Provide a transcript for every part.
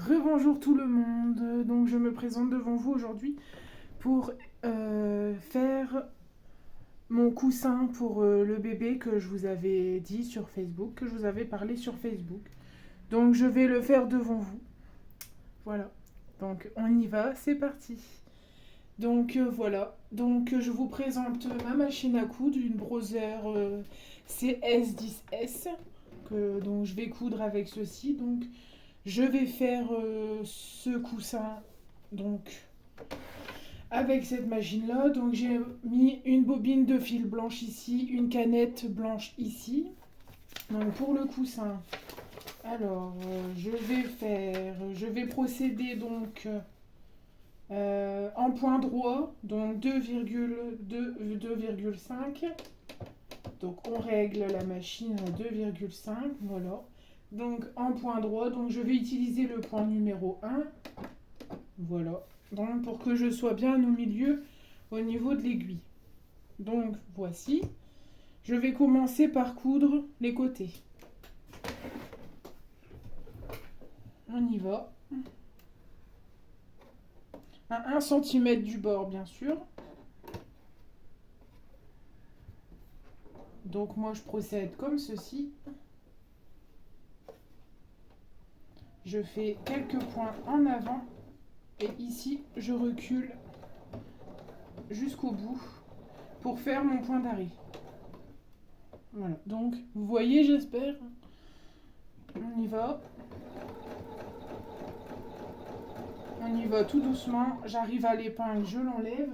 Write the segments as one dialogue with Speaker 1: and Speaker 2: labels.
Speaker 1: Rebonjour tout le monde, donc je me présente devant vous aujourd'hui pour faire mon coussin pour le bébé que je vous avais dit sur Facebook, que je vous avais parlé sur Facebook. Donc je vais le faire devant vous. Voilà, donc on y va, c'est parti. Donc voilà, donc je vous présente ma machine à coudre, une Brother CS10S, donc je vais coudre avec ceci. Donc je vais faire ce coussin donc avec cette machine là. Donc j'ai mis une bobine de fil blanche ici, une canette blanche ici. Donc pour le coussin, alors je vais procéder donc en point droit, donc 2,5. Donc on règle la machine à 2,5, voilà. Donc en point droit, donc je vais utiliser le point numéro 1. Voilà. Donc pour que je sois bien au milieu au niveau de l'aiguille. Donc voici. Je vais commencer par coudre les côtés. On y va. À 1 cm du bord, bien sûr. Donc moi je procède comme ceci. Je fais quelques points en avant. Et ici, je recule jusqu'au bout pour faire mon point d'arrêt. Voilà, donc vous voyez, j'espère. On y va. On y va tout doucement. J'arrive à l'épingle, je l'enlève.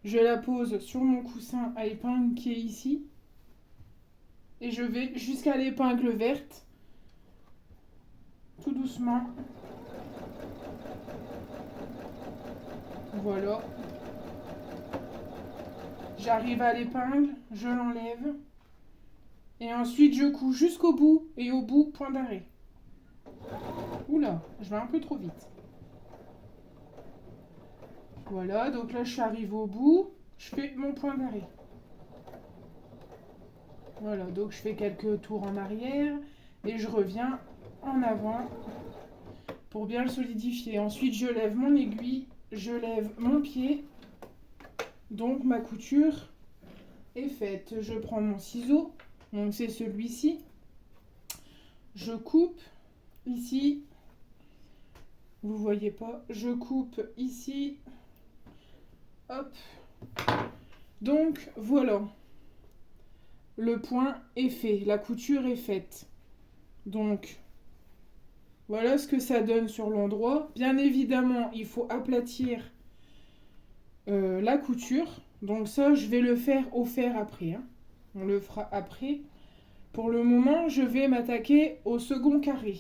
Speaker 1: Je la pose sur mon coussin à épingle qui est ici. Et je vais jusqu'à l'épingle verte. Tout doucement. Voilà. J'arrive à l'épingle, je l'enlève. Et ensuite, je couds jusqu'au bout. Et au bout, point d'arrêt. Oula, je vais un peu trop vite. Voilà, donc là, je suis arrivée au bout. Je fais mon point d'arrêt. Voilà, donc je fais quelques tours en arrière. Et je reviens en avant pour bien le solidifier. Ensuite, je lève mon aiguille. Je lève mon pied. Donc, ma couture est faite. Je prends mon ciseau. Donc, c'est celui-ci. Je coupe ici. Vous voyez pas. Je coupe ici. Hop. Donc, voilà. Le point est fait. La couture est faite. Donc, voilà ce que ça donne sur l'endroit. Bien évidemment, il faut aplatir la couture. Donc ça, je vais le faire au fer après. Hein. On le fera après. Pour le moment, je vais m'attaquer au second carré.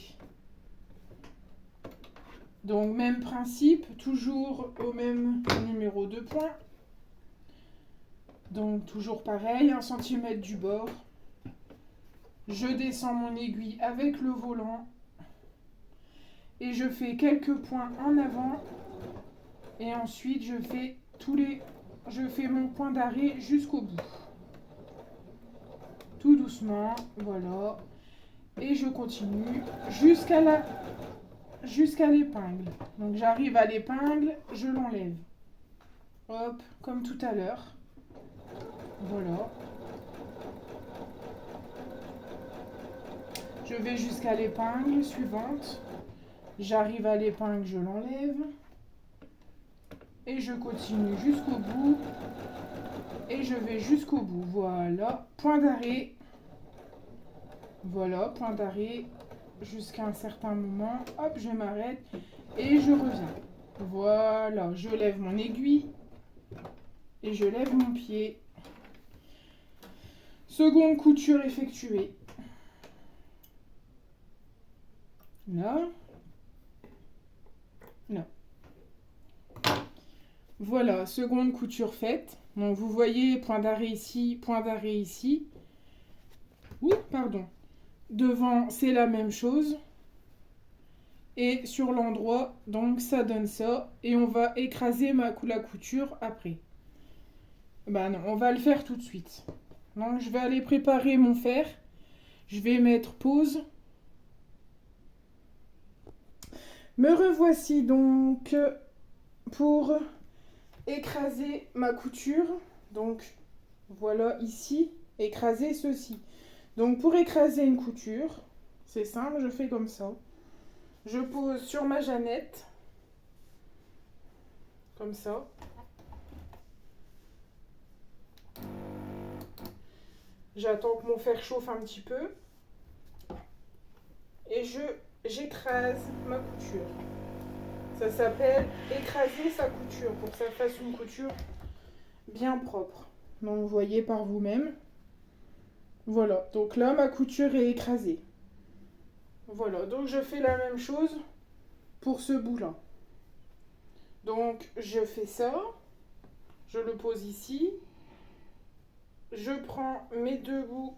Speaker 1: Donc même principe, toujours au même numéro de points. Donc toujours pareil, 1 cm du bord. Je descends mon aiguille avec le volant. Et je fais quelques points en avant. Et ensuite, je fais mon point d'arrêt jusqu'au bout. Tout doucement, voilà. Et je continue jusqu'à l'épingle. Donc j'arrive à l'épingle, je l'enlève. Hop, comme tout à l'heure. Voilà. Je vais jusqu'à l'épingle suivante. J'arrive à l'épingle, je l'enlève. Et je continue jusqu'au bout. Et je vais jusqu'au bout. Voilà. Point d'arrêt. Voilà, point d'arrêt. Jusqu'à un certain moment. Hop, je m'arrête. Et je reviens. Voilà. Je lève mon aiguille. Et je lève mon pied. Seconde couture effectuée. Là. Là. Voilà, seconde couture faite. Donc vous voyez, point d'arrêt ici, point d'arrêt ici. Ouh, pardon. Devant, c'est la même chose. Et sur l'endroit, donc ça donne ça. Et on va écraser la couture après. Ben non, on va le faire tout de suite. Donc je vais aller préparer mon fer. Je vais mettre pause. Me revoici donc pour écraser ma couture. Donc voilà ici, écraser ceci. Donc pour écraser une couture, c'est simple, je fais comme ça. Je pose sur ma jeannette, comme ça. J'attends que mon fer chauffe un petit peu. Et j'écrase ma couture. Ça s'appelle écraser sa couture, pour que ça fasse une couture bien propre. Donc vous voyez par vous-même. Voilà, donc là ma couture est écrasée. Voilà, donc je fais la même chose pour ce bout-là. Donc je fais ça, je le pose ici. Je prends mes deux bouts,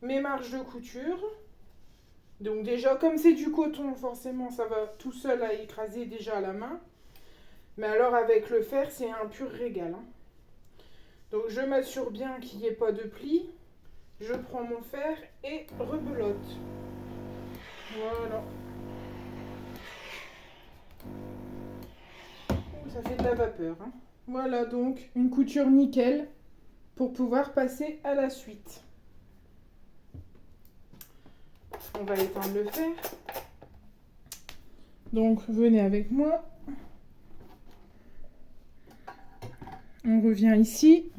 Speaker 1: mes marges de couture. Donc déjà, comme c'est du coton, forcément, ça va tout seul à écraser déjà à la main. Mais alors avec le fer, c'est un pur régal. Hein. Donc je m'assure bien qu'il n'y ait pas de plis. Je prends mon fer et rebelote. Voilà. Ça fait de la vapeur. Hein. Voilà donc une couture nickel pour pouvoir passer à la suite. On va éteindre le fer. Donc venez avec moi. On revient ici.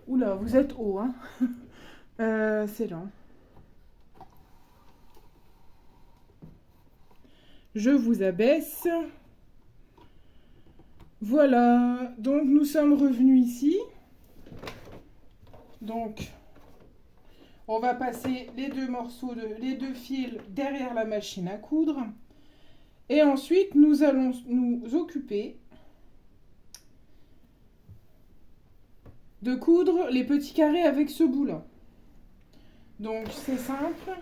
Speaker 1: Oula, vous êtes haut, hein. C'est là. Je vous abaisse. Voilà. Donc nous sommes revenus ici. Donc on va passer les deux fils derrière la machine à coudre. Et ensuite nous allons nous occuper de coudre les petits carrés avec ce bout-là. Donc c'est simple.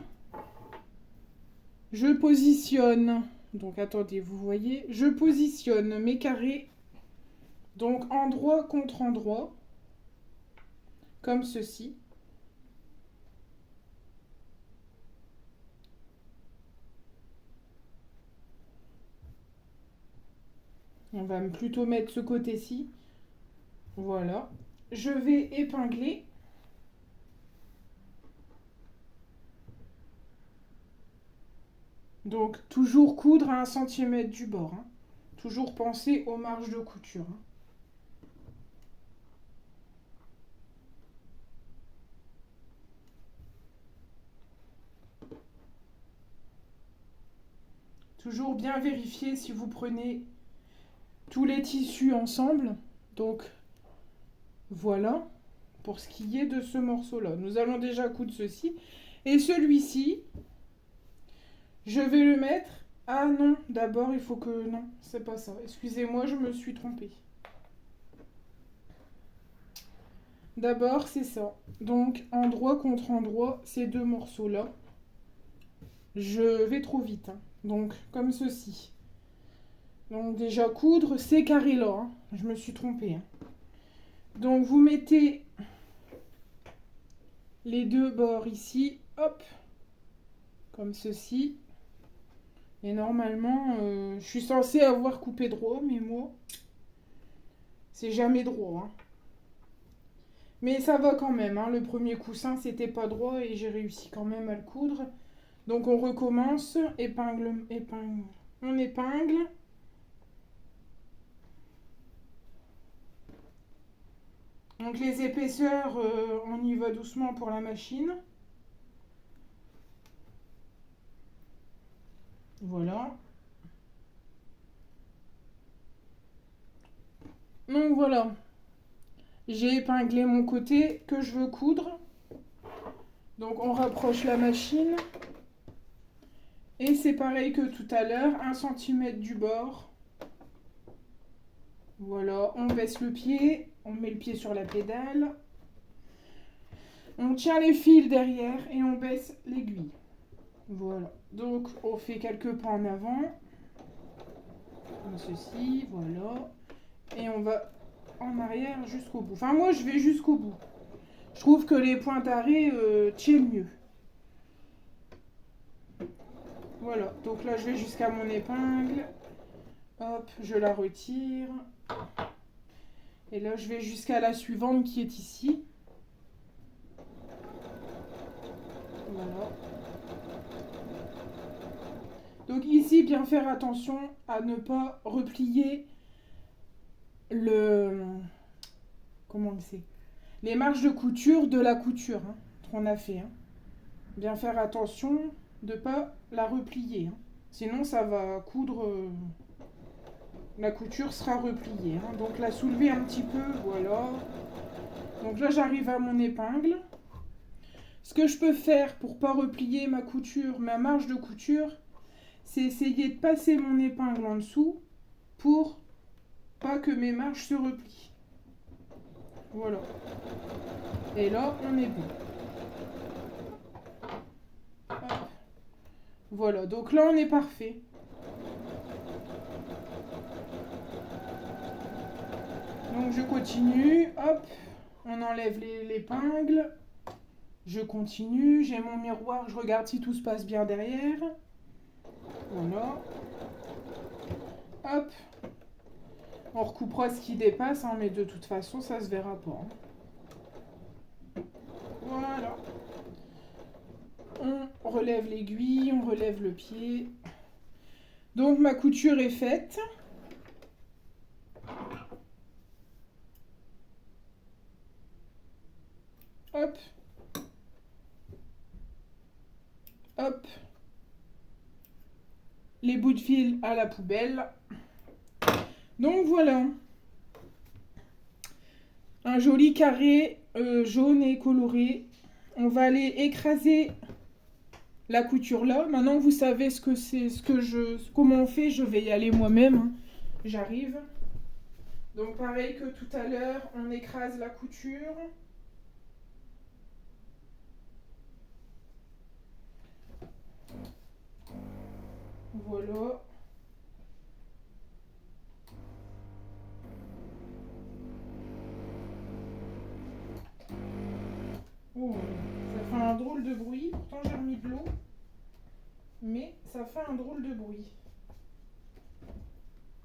Speaker 1: Je positionne, donc attendez, vous voyez, je positionne mes carrés, donc endroit contre endroit, comme ceci. On va plutôt mettre ce côté-ci. Voilà. Je vais épingler. Donc, toujours coudre à 1 cm du bord. Hein. Toujours penser aux marges de couture. Hein. Toujours bien vérifier si vous prenez tous les tissus ensemble. Donc, voilà, pour ce qui est de ce morceau-là. Nous allons déjà coudre ceci. Et celui-ci, je vais le mettre... Ah non, d'abord il faut que... Non, c'est pas ça. Excusez-moi, je me suis trompée. D'abord, c'est ça. Donc, endroit contre endroit, ces deux morceaux-là. Je vais trop vite. Hein. Donc, comme ceci. Donc, déjà, coudre ces carrés-là. Hein. Je me suis trompée. Hein. Donc, vous mettez les deux bords ici. Hop. Comme ceci. Et normalement, je suis censée avoir coupé droit, mais moi, c'est jamais droit. Hein. Mais ça va quand même. Hein. Le premier coussin, c'était pas droit et j'ai réussi quand même à le coudre. Donc on recommence. Épingle, épingle. On épingle. Donc les épaisseurs, on y va doucement pour la machine. Voilà. Donc voilà. J'ai épinglé mon côté que je veux coudre. Donc on rapproche la machine. Et c'est pareil que tout à l'heure, 1 cm du bord. Voilà, on baisse le pied, on met le pied sur la pédale. On tient les fils derrière et on baisse l'aiguille. Voilà, donc on fait quelques pas en avant. Comme ceci, voilà. Et on va en arrière jusqu'au bout. Enfin moi je vais jusqu'au bout. Je trouve que les points d'arrêt tiennent mieux. Voilà, donc là je vais jusqu'à mon épingle. Hop, je la retire. Et là je vais jusqu'à la suivante qui est ici. Voilà. Donc ici, bien faire attention à ne pas replier le... Comment c'est? Les marges de couture de la couture hein, qu'on a fait. Hein. Bien faire attention de ne pas la replier. Hein. Sinon, ça va coudre... la couture sera repliée. Hein. Donc la soulever un petit peu, voilà. Donc là, j'arrive à mon épingle. Ce que je peux faire pour pas replier ma couture, ma marge de couture, c'est essayer de passer mon épingle en dessous pour pas que mes marges se replient. Voilà. Et là, on est bon. Hop. Voilà, donc là, on est parfait. Donc je continue, hop, on enlève l'épingle. Je continue, j'ai mon miroir, je regarde si tout se passe bien derrière. Voilà. Hop. On recoupera ce qui dépasse, hein, mais de toute façon, ça se verra pas. Hein. Voilà. On relève l'aiguille, on relève le pied. Donc ma couture est faite. Hop. Hop. Les bouts de fil à la poubelle. Donc voilà. Un joli carré jaune et coloré. On va aller écraser la couture là. Maintenant que vous savez ce que c'est, comment on fait, je vais y aller moi-même. Hein. J'arrive. Donc pareil que tout à l'heure, on écrase la couture. Voilà. Oh, ça fait un drôle de bruit. Pourtant j'ai remis de l'eau. Mais ça fait un drôle de bruit.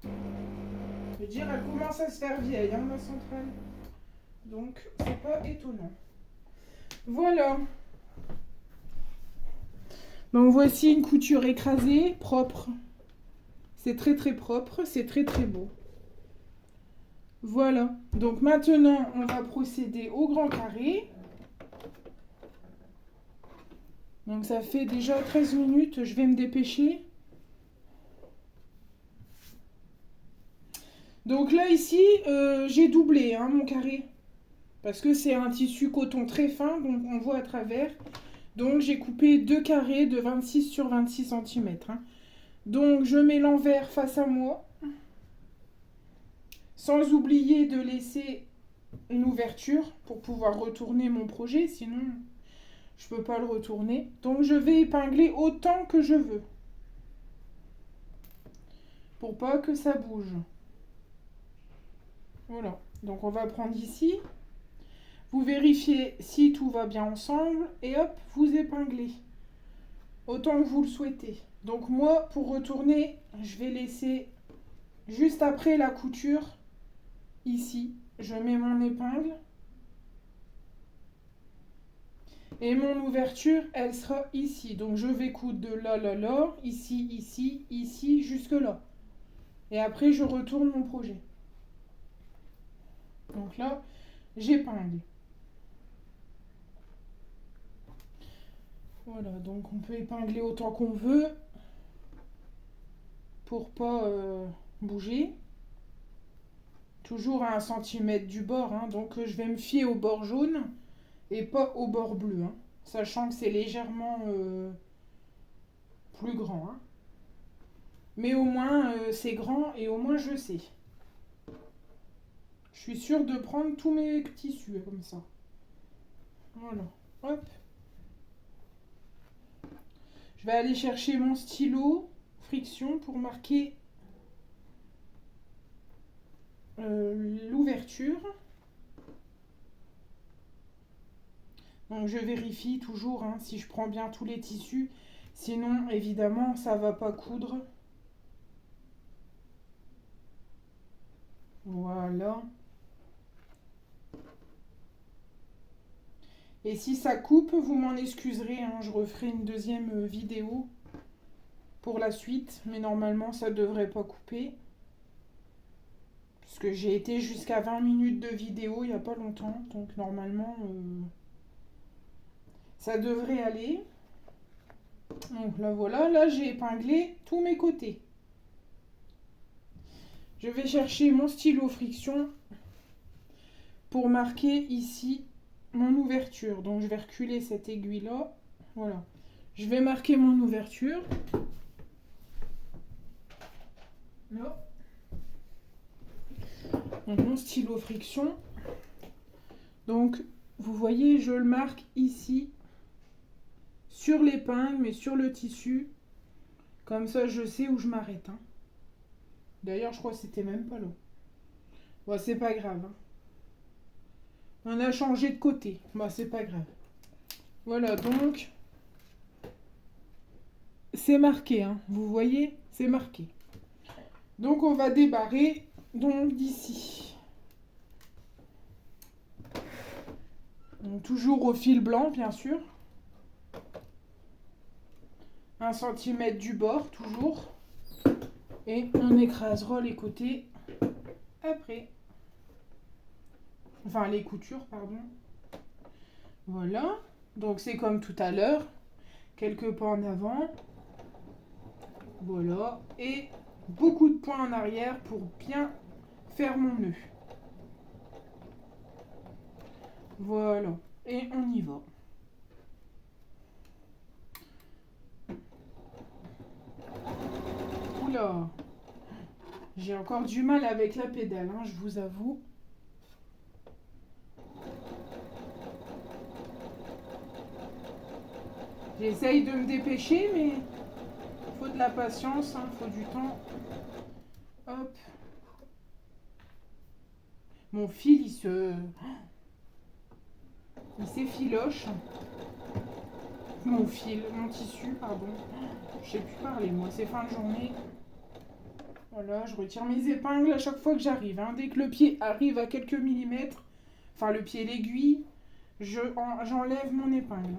Speaker 1: Je veux dire, elle commence à se faire vieille, hein, ma centrale. Donc, c'est pas étonnant. Voilà. Donc, voici une couture écrasée, propre. C'est très très propre, c'est très très beau. Voilà. Donc, maintenant, on va procéder au grand carré. Donc, ça fait déjà 13 minutes. Je vais me dépêcher. Donc là, ici, j'ai doublé hein, mon carré. Parce que c'est un tissu coton très fin, donc on voit à travers. Donc j'ai coupé 2 carrés de 26 sur 26 cm. Hein. Donc je mets l'envers face à moi. Sans oublier de laisser une ouverture pour pouvoir retourner mon projet. Sinon, je ne peux pas le retourner. Donc je vais épingler autant que je veux. Pour pas que ça bouge. Voilà. Donc on va prendre ici. Vous vérifiez si tout va bien ensemble et hop, vous épinglez. Autant que vous le souhaitez. Donc moi, pour retourner, je vais laisser juste après la couture, ici, je mets mon épingle. Et mon ouverture, elle sera ici. Donc je vais coudre de là, là, là, ici, ici, ici, jusque là. Et après, je retourne mon projet. Donc là, j'épingle. Voilà, donc on peut épingler autant qu'on veut pour pas bouger. Toujours à 1 cm du bord, hein, donc je vais me fier au bord jaune et pas au bord bleu, hein, sachant que c'est légèrement plus grand. Hein. Mais au moins c'est grand et au moins je sais. Je suis sûre de prendre tous mes tissus comme ça. Voilà, hop. Je vais aller chercher mon stylo friction pour marquer l'ouverture. Donc je vérifie toujours hein, si je prends bien tous les tissus. Sinon, évidemment, ça va pas coudre. Voilà. Et si ça coupe, vous m'en excuserez, hein, je referai une deuxième vidéo pour la suite. Mais normalement, ça devrait pas couper. Parce que j'ai été jusqu'à 20 minutes de vidéo il n'y a pas longtemps. Donc normalement, ça devrait aller. Donc là voilà, là j'ai épinglé tous mes côtés. Je vais chercher mon stylo friction pour marquer ici mon ouverture. Donc je vais reculer cette aiguille là. Voilà. Je vais marquer mon ouverture. Là. Donc mon stylo friction. Donc vous voyez, je le marque ici sur l'épingle, mais sur le tissu. Comme ça, je sais où je m'arrête. Hein. D'ailleurs, je crois que c'était même pas là. Bon, c'est pas grave. Hein. On a changé de côté. Bon, c'est pas grave. Voilà, donc, c'est marqué. Hein. Vous voyez, c'est marqué. Donc, on va débarrer donc d'ici. Toujours au fil blanc, bien sûr. 1 cm du bord, toujours. Et on écrasera les côtés après. Enfin, les coutures, pardon. Voilà. Donc, c'est comme tout à l'heure. Quelques pas en avant. Voilà. Et beaucoup de points en arrière pour bien faire mon nœud. Voilà. Et on y va. Oula. J'ai encore du mal avec la pédale, hein, je vous avoue. J'essaye de me dépêcher, mais il faut de la patience, il faut du temps. Hop. Mon fil, il s'effiloche. Mon fil, mon tissu, pardon. Je sais plus parler, moi, c'est fin de journée. Voilà, je retire mes épingles à chaque fois que j'arrive. Hein. Dès que le pied arrive à quelques millimètres, enfin le pied, l'aiguille, j'enlève mon épingle.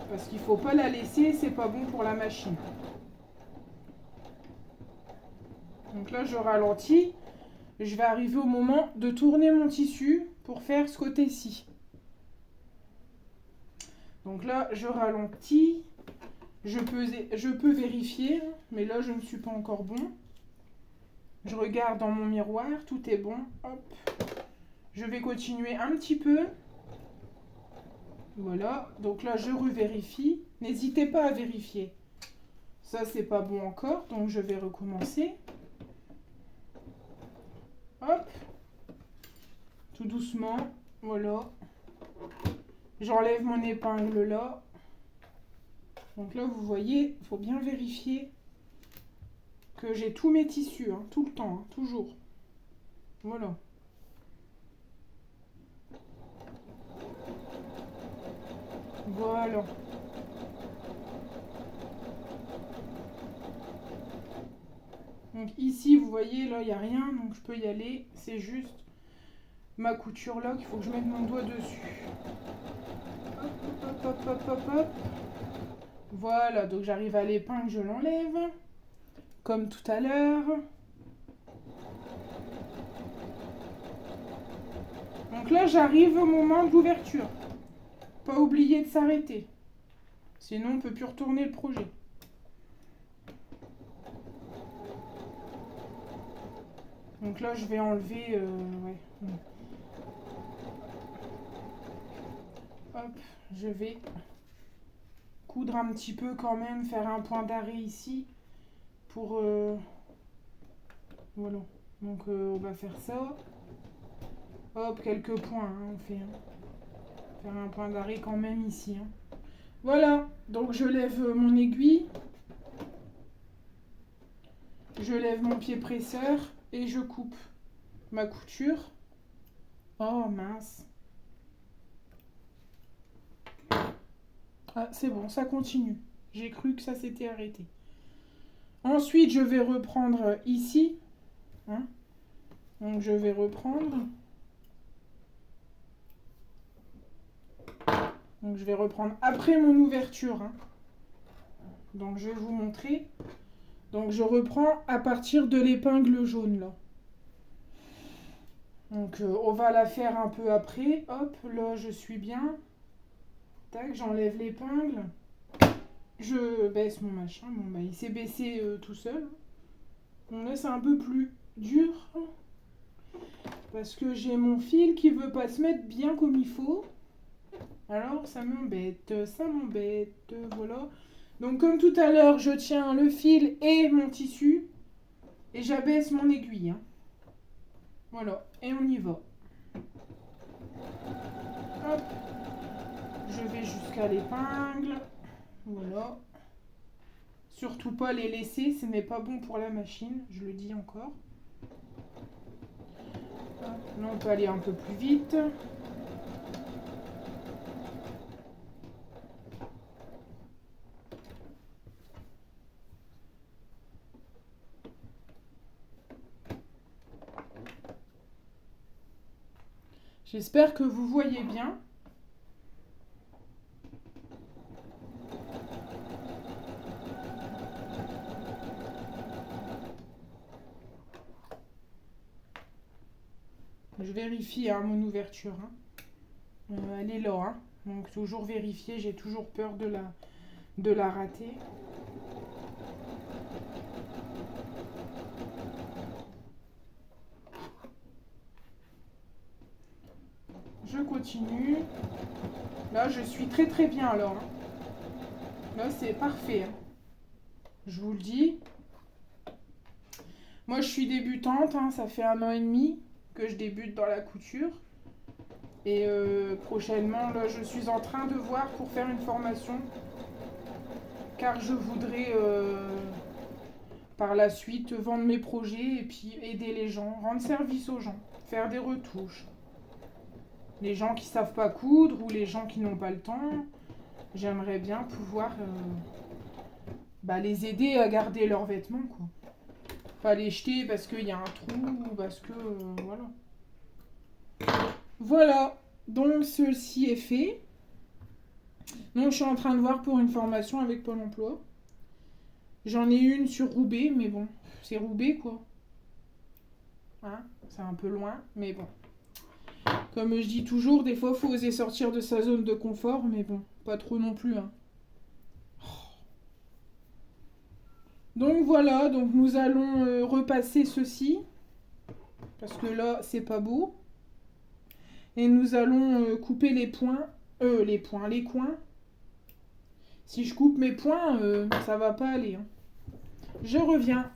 Speaker 1: Parce qu'il ne faut pas la laisser, c'est pas bon pour la machine. Donc là, je ralentis. Je vais arriver au moment de tourner mon tissu pour faire ce côté-ci. Donc là, je ralentis. Je peux vérifier, mais là, je ne suis pas encore bon. Je regarde dans mon miroir, tout est bon. Hop. Je vais continuer un petit peu. Voilà, donc là, je revérifie. N'hésitez pas à vérifier. Ça, c'est pas bon encore, donc je vais recommencer. Hop. Tout doucement, voilà. J'enlève mon épingle là. Donc là, vous voyez, il faut bien vérifier que j'ai tous mes tissus, hein, tout le temps, hein, toujours. Voilà. Voilà. Donc ici, vous voyez, là, il n'y a rien, donc je peux y aller. C'est juste ma couture là qu'il faut que je mette mon doigt dessus. Hop, hop, hop, hop, hop, hop. Voilà, donc j'arrive à l'épingle, je l'enlève. Comme tout à l'heure. Donc là, j'arrive au moment de l'ouverture. Pas oublier de s'arrêter. Sinon, on ne peut plus retourner le projet. Donc là, je vais enlever... ouais. Hop, je vais coudre un petit peu quand même, faire un point d'arrêt ici. Pour... voilà. Donc on va faire ça. Hop, quelques points, hein, on fait. Hein. Faire un point d'arrêt quand même ici. Hein. Voilà, donc je lève mon aiguille. Je lève mon pied presseur et je coupe ma couture. Oh mince. Ah, c'est bon, ça continue. J'ai cru que ça s'était arrêté. Ensuite, je vais reprendre ici. Hein. Donc, je vais reprendre. Donc, je vais reprendre après mon ouverture. Hein. Donc, je vais vous montrer. Donc, je reprends à partir de l'épingle jaune, là. Donc, on va la faire un peu après. Hop, là, je suis bien. Tac, j'enlève l'épingle. Je baisse mon machin. Bon, bah, il s'est baissé tout seul. Bon, là, c'est un peu plus dur. Parce que j'ai mon fil qui veut pas se mettre bien comme il faut. Alors, ça m'embête. Voilà. Donc, comme tout à l'heure, je tiens le fil et mon tissu. Et j'abaisse mon aiguille. Hein. Voilà. Et on y va. Hop. Je vais jusqu'à l'épingle. Voilà. Surtout pas les laisser, ce n'est pas bon pour la machine, je le dis encore. Là, on peut aller un peu plus vite. J'espère que vous voyez bien. Je vérifie hein, mon ouverture. Hein. Elle est là. Hein. Donc toujours vérifier, j'ai toujours peur de la rater. Je continue. Là, je suis très très bien alors. Hein. Là, c'est parfait. Hein. Je vous le dis. Moi, je suis débutante. Hein. Ça fait 1 an et demi que je débute dans la couture. Et prochainement, là, je suis en train de voir pour faire une formation. Car je voudrais par la suite vendre mes projets et puis aider les gens, rendre service aux gens, faire des retouches. Les gens qui savent pas coudre ou les gens qui n'ont pas le temps, j'aimerais bien pouvoir les aider à garder leurs vêtements, quoi. Pas les jeter parce qu'il y a un trou ou parce que voilà. Voilà, donc ceci est fait. Donc je suis en train de voir pour une formation avec Pôle emploi. J'en ai une sur Roubaix, mais bon, c'est Roubaix quoi. Hein, c'est un peu loin, mais bon. Comme je dis toujours, des fois, il faut oser sortir de sa zone de confort, mais bon, pas trop non plus. Hein. Donc voilà, donc nous allons repasser ceci, parce que là, c'est pas beau. Et nous allons couper les coins. Si je coupe mes points, ça va pas aller. Hein. Je reviens.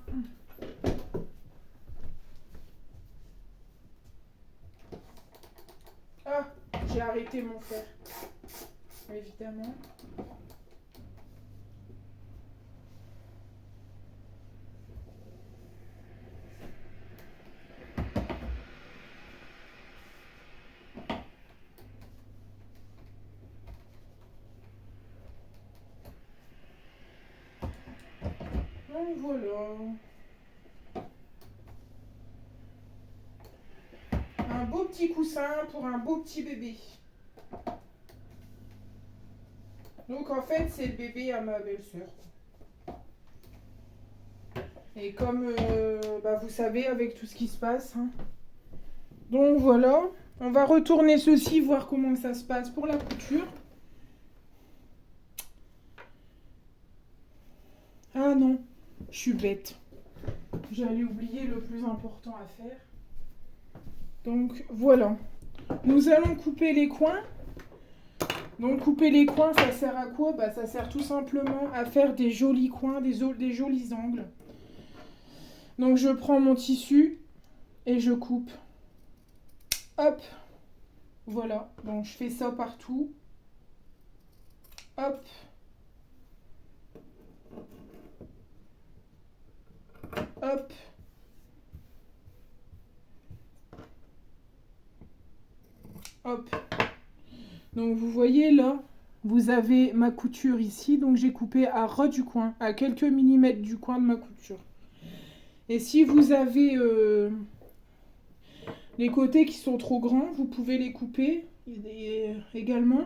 Speaker 1: Ah, j'ai arrêté mon fer. Évidemment. Donc voilà. Un beau petit coussin pour un beau petit bébé. Donc en fait, c'est le bébé à ma belle-sœur. Et comme vous savez, avec tout ce qui se passe. Hein. Donc voilà. On va retourner ceci, voir comment ça se passe pour la couture. Ah non, je suis bête. J'allais oublier le plus important à faire. Donc voilà. Nous allons couper les coins. Donc couper les coins, ça sert à quoi? Ça sert tout simplement à faire des jolis coins, des jolis angles. Donc je prends mon tissu et je coupe. Hop. Voilà. Donc je fais ça partout. Hop. Hop. Hop. Donc vous voyez là, vous avez ma couture ici, donc j'ai coupé à ras du coin, à quelques millimètres du coin de ma couture. Et si vous avez les côtés qui sont trop grands, vous pouvez les couper également.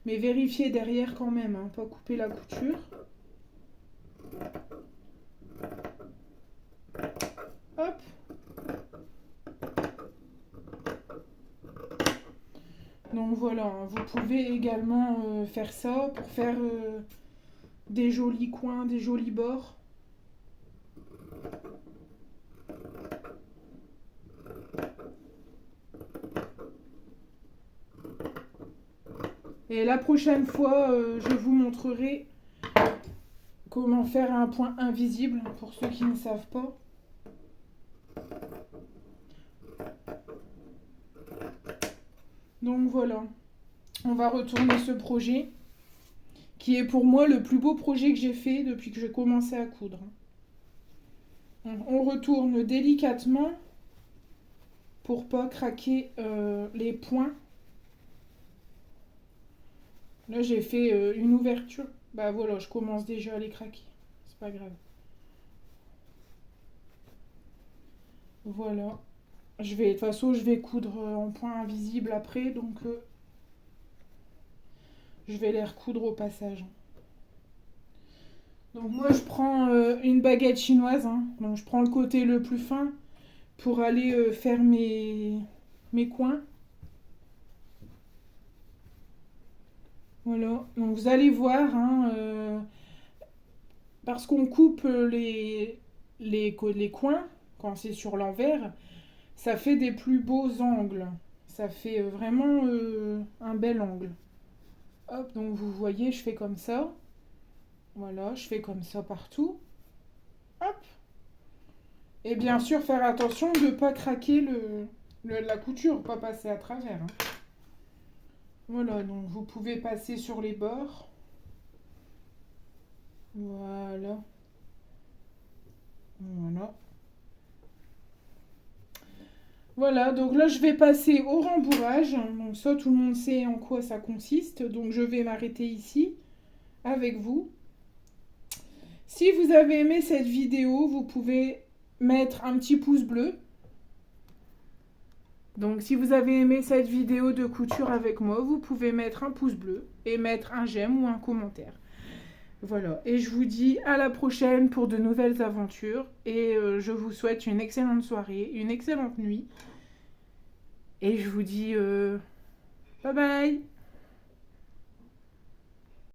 Speaker 1: Mais vérifiez derrière quand même, hein, pas couper la couture. Hop. Donc voilà, hein, vous pouvez également faire ça pour faire des jolis coins, des jolis bords. Et la prochaine fois, je vous montrerai comment faire un point invisible pour ceux qui ne savent pas. Donc voilà, on va retourner ce projet qui est pour moi le plus beau projet que j'ai fait depuis que j'ai commencé à coudre. On retourne délicatement pour pas craquer les points. Là j'ai fait une ouverture. Bah voilà, je commence déjà à les craquer. C'est pas grave. Voilà. De toute façon, je vais coudre en point invisible après, donc je vais les recoudre au passage. Donc moi, je prends une baguette chinoise, hein. Donc je prends le côté le plus fin pour aller faire mes coins. Voilà. Donc vous allez voir, hein, parce qu'on coupe les coins quand c'est sur l'envers, ça fait des plus beaux angles. Ça fait vraiment un bel angle. Hop, donc vous voyez, je fais comme ça. Voilà, je fais comme ça partout. Hop. Et bien sûr, faire attention de ne pas craquer la couture, pas passer à travers. Hein. Voilà, donc vous pouvez passer sur les bords. Voilà. Voilà. Voilà, donc là je vais passer au rembourrage. Donc ça, tout le monde sait en quoi ça consiste. Donc je vais m'arrêter ici avec vous. Si vous avez aimé cette vidéo, vous pouvez mettre un petit pouce bleu. Donc si vous avez aimé cette vidéo de couture avec moi, vous pouvez mettre un pouce bleu et mettre un j'aime ou un commentaire. Voilà, et je vous dis à la prochaine pour de nouvelles aventures. Et je vous souhaite une excellente soirée, une excellente nuit. Et je vous dis bye bye.